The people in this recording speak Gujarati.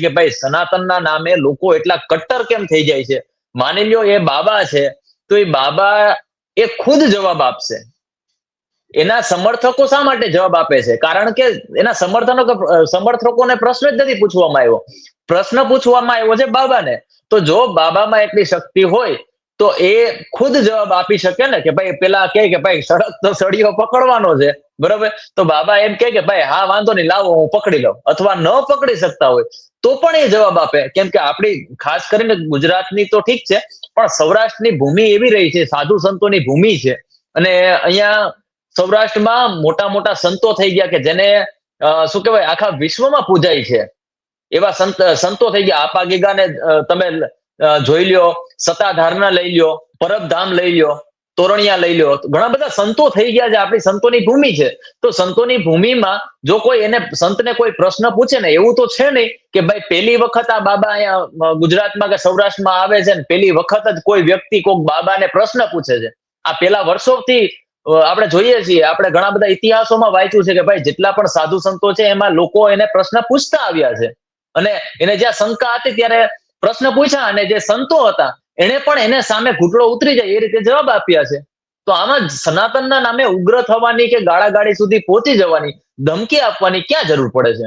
કે ભાઈ સનાતનના નામે લોકો એટલા કટ્ટર કેમ થઈ જાય છે? માની લ્યો એ બાબા છે, તો એ બાબા એ ખુદ જવાબ આપશે. એના સમર્થકો શા માટે જવાબ આપે છે? કારણ કે એના સમર્થકોને પ્રશ્ન જ નથી પૂછવામાં આવ્યો. પ્રશ્ન પૂછવામાં આવ્યો છે બાબાને. તો જો બાબામાં એટલી શક્તિ હોય તો એ ખુદ જવાબ આપી શકે ને, કે ભાઈ પેલા કહે કે ભાઈ સડક તો સળિયો પકડવાનો છે, બરાબર? તો બાબા એમ કહે કે ભાઈ હા વાંધો નહીં, લાવો હું પકડી લઉં. અથવા ન પકડી શકતા હોય તો પણ એ જવાબ આપે. કેમ કે આપણી ખાસ કરીને ગુજરાતની તો ઠીક છે, પણ સૌરાષ્ટ્રની ભૂમિ એવી રહી છે, સાધુ સંતોની ભૂમિ છે. અને અહીંયા સૌરાષ્ટ્રમાં મોટા મોટા સંતો થઈ ગયા કે જેને શું કહેવાય, આખા વિશ્વમાં પૂજાય છે. એવા સંતો થઈ ગયા. આપા ગીગાને તમે જોઈ લ્યો, સત્તાધારના લઈ લ્યો, પરબધામ લઈ લ્યો, તોરણિયા લઈ લ્યો. ઘણા બધા સંતો થઈ ગયા છે. આપણી સંતોની ભૂમિ છે. તો સંતોની ભૂમિમાં જો કોઈ સંતને કોઈ પ્રશ્ન પૂછે ને, એવું તો છે નહીં કે ભાઈ પહેલી વખત આ બાબા અહીંયા ગુજરાતમાં કે સૌરાષ્ટ્રમાં આવે છે ને પહેલી વખત જ કોઈ વ્યક્તિ કોઈક બાબાને પ્રશ્ન પૂછે છે. આ પેલા વર્ષોથી આપણે જોઈએ છીએ. આપણે ઘણા બધા ઇતિહાસોમાં વાંચ્યું છે કે ભાઈ જેટલા પણ સાધુ સંતો છે એમાં લોકો એને પ્રશ્ન પૂછતા આવ્યા છે. અને એને જ્યાં શંકા હતી ત્યારે પ્રશ્ન પૂછ્યા, અને જે સંતો હતા એને પણ એને સામે ઘૂંટડો ઉતરી જાય એ રીતે જવાબ આપ્યા છે. તો આમાં સનાતનના નામે ઉગ્ર થવાની કે ગાળાગાળી સુધી પહોંચી જવાની, ધમકી આપવાની ક્યાં જરૂર પડે છે?